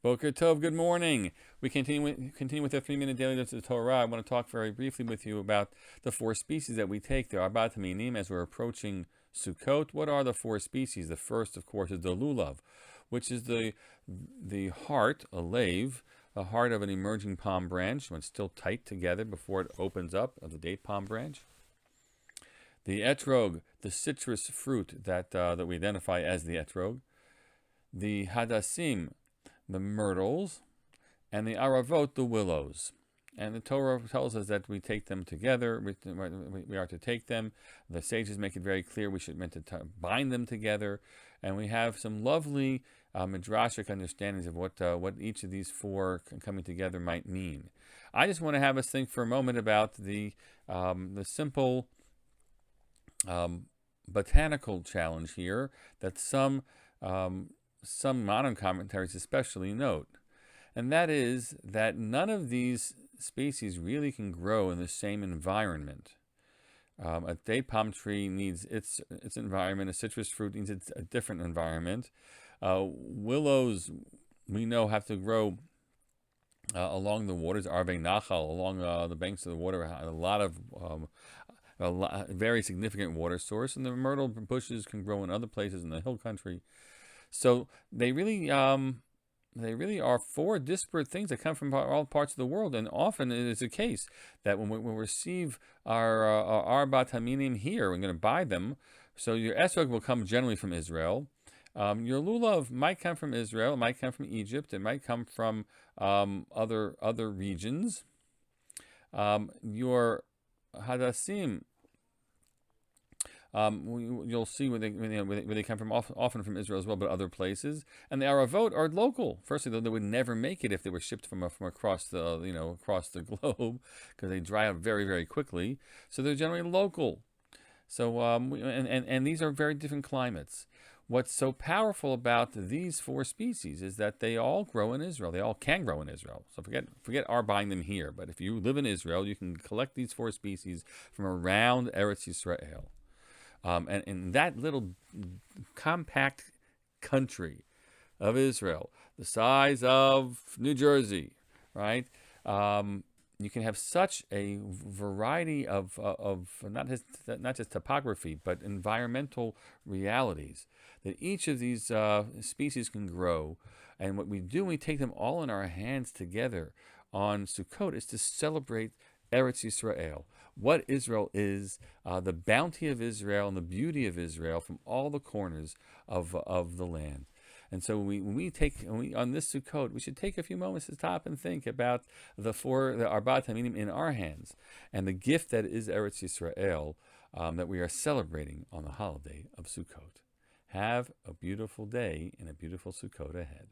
Boker Tov, good morning. We continue with the 3-minute daily dose of the Torah. I want to talk very briefly with you about the four species that we take, the Arbat Haminim, as we're approaching Sukkot. What are the four species? The first, of course, is the Lulav, which is the heart, a lave, the heart of an emerging palm branch when it's still tight together before it opens up, of the date palm branch. The Etrog, the citrus fruit that we identify as the Etrog. The Hadassim, the myrtles, and the aravot, the willows. And the Torah tells us that we take them together. We are to take them. The sages make it very clear we should meant to bind them together. And we have some lovely midrashic understandings of what each of these four coming together might mean. I just want to have us think for a moment about the simple botanical challenge here that some modern commentaries especially note, and that is that none of these species really can grow in the same environment. A date palm tree needs its environment. A citrus fruit needs a different environment. Willows, we know, have to grow along the waters, Arvei Nachal, along the banks of the water, a lot of very significant water source, and the myrtle bushes can grow in other places in the hill country. So they really are four disparate things that come from all parts of the world, and often it is the case that when we receive our Arbat Haminim here, we're going to buy them. So your esrog will come generally from Israel. Your lulav might come from Israel, it might come from Egypt, it might come from other regions. Your hadassim, you'll see where they come from, often from Israel as well, but other places. And the aravot are local. Firstly, though, they would never make it if they were shipped from across the across the globe, because they dry out very, very quickly. So they're generally local. So and these are very different climates. What's so powerful about these four species is that they all grow in Israel. They all can grow in Israel. So forget our buying them here. But if you live in Israel, you can collect these four species from around Eretz Yisrael. And in that little compact country of Israel, the size of New Jersey, right? You can have such a variety of not just topography, but environmental realities that each of these species can grow. And what we do, we take them all in our hands together on Sukkot, is to celebrate Eretz Yisrael, what Israel is, the bounty of Israel and the beauty of Israel from all the corners of the land. And so on this Sukkot, we should take a few moments to stop and think about the Arbat Haminim in our hands and the gift that is Eretz Yisrael that we are celebrating on the holiday of Sukkot. Have a beautiful day and a beautiful Sukkot ahead.